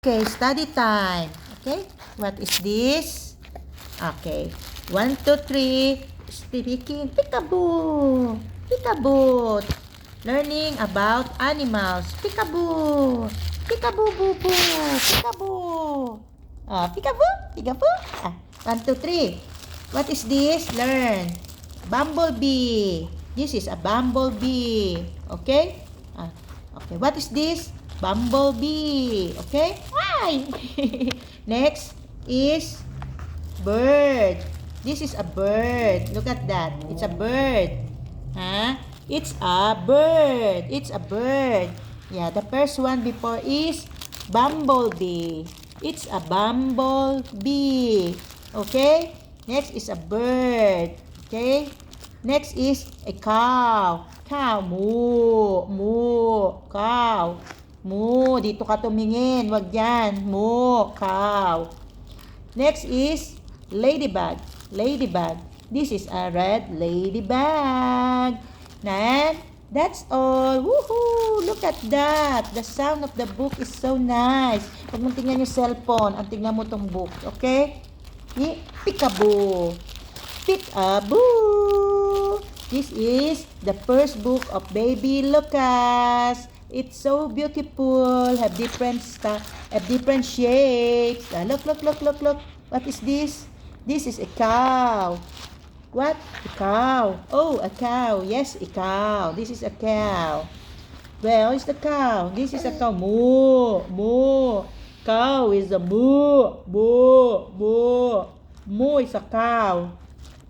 Okay, study time. Okay, what is this? Okay, 1, 2, 3. Speaking peekaboo. Peekaboo. Learning about animals. Peekaboo. Peekaboo, boo, boo. Peekaboo. Peekaboo. Peekaboo. 1, 2, 3. What is this? Learn. Bumblebee. This is a bumblebee. Okay? Okay, what is this? Bumblebee. Okay? Why? Next is bird. This is a bird. Look at that. It's a bird. Huh? It's a bird. It's a bird. Yeah, the first one before is bumblebee. It's a bumblebee. Okay? Next is a bird. Okay? Next is a cow. Cow. Moo. Moo. Cow. Moo. Dito ka tumingin. Wag yan. Moo. Cow. Next is ladybug. Ladybug. This is a red ladybug. And that's all. Woohoo! Look at that. The sound of the book is so nice. Huwag mong tingnan yung cellphone. Ang tingnan mo tong book. Okay? Peekaboo. Peekaboo. This is the first book of Baby Lucas. It's so beautiful. Have different shapes. Look. What is this? This is a cow. What? A cow. Oh, a cow. Yes, a cow. This is a cow. Where is the cow? This is a cow. Moo. Moo. Cow is a moo. Moo. Moo. Moo is a cow.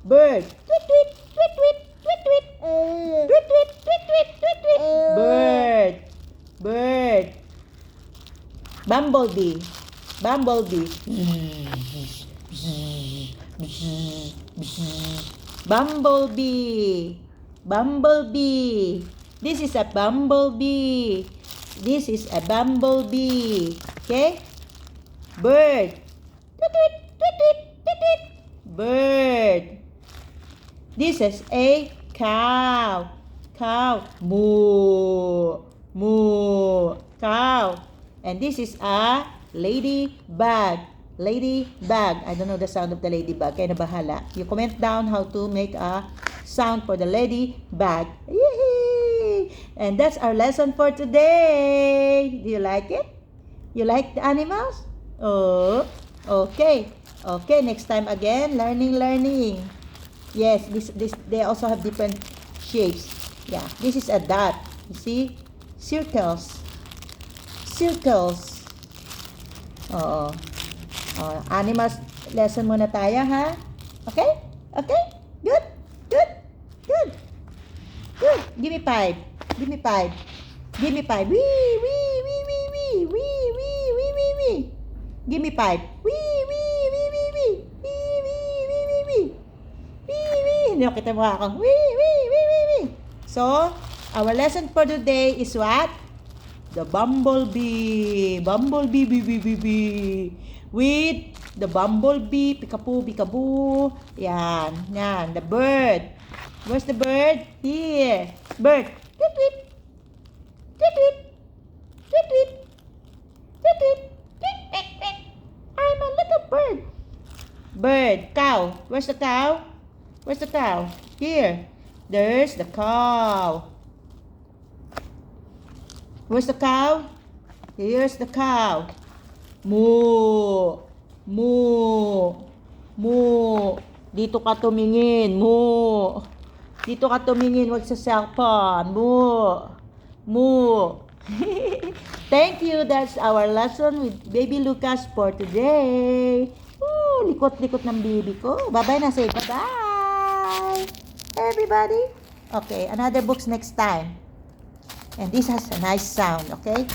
Bird. Tweet, tweet, tweet, tweet, tweet, tweet. Tweet, tweet, tweet, tweet, tweet, tweet. Bird. Bird. Bumblebee. Bumblebee. Bumblebee. Bumblebee. This is a bumblebee. This is a bumblebee. Okay? Bird. Tweet, tweet, tweet, tweet, tweet, tweet. Bird. This is a cow. Cow. Moo. Moo. Cow. And this is a ladybug. Ladybug. I don't know the sound of the ladybug. Kaya na bahala. You comment down how to make a sound for the ladybug. Yay! And that's our lesson for today. Do you like it? You like the animals? Oh, okay. Okay, next time again, learning. Yes, this they also have different shapes. Yeah, this is a dot. You see? Circles. Animals lesson muna tayo, ha? Okay? Okay? Good? Give me 5. Give me 5. Wee. Give me 5. Wee. Hindi ko kita mukha akong wee. So, our lesson for today is what? The bumblebee. Bee. With the bumblebee, peekaboo. Yan. The bird. Where's the bird? Here. Bird. Tweet. I'm a little bird. Bird. Cow. Where's the cow? Here. There's the cow. Where's the cow? Here's the cow. Moo. Dito ka tumingin. Moo. Dito ka tumingin. Wag sa cellphone. Moo. Thank you. That's our lesson with Baby Lucas for today. Likot-likot ng baby ko. Bye-bye na. Say bye-bye, everybody. Okay, another books next time. And this has a nice sound, okay?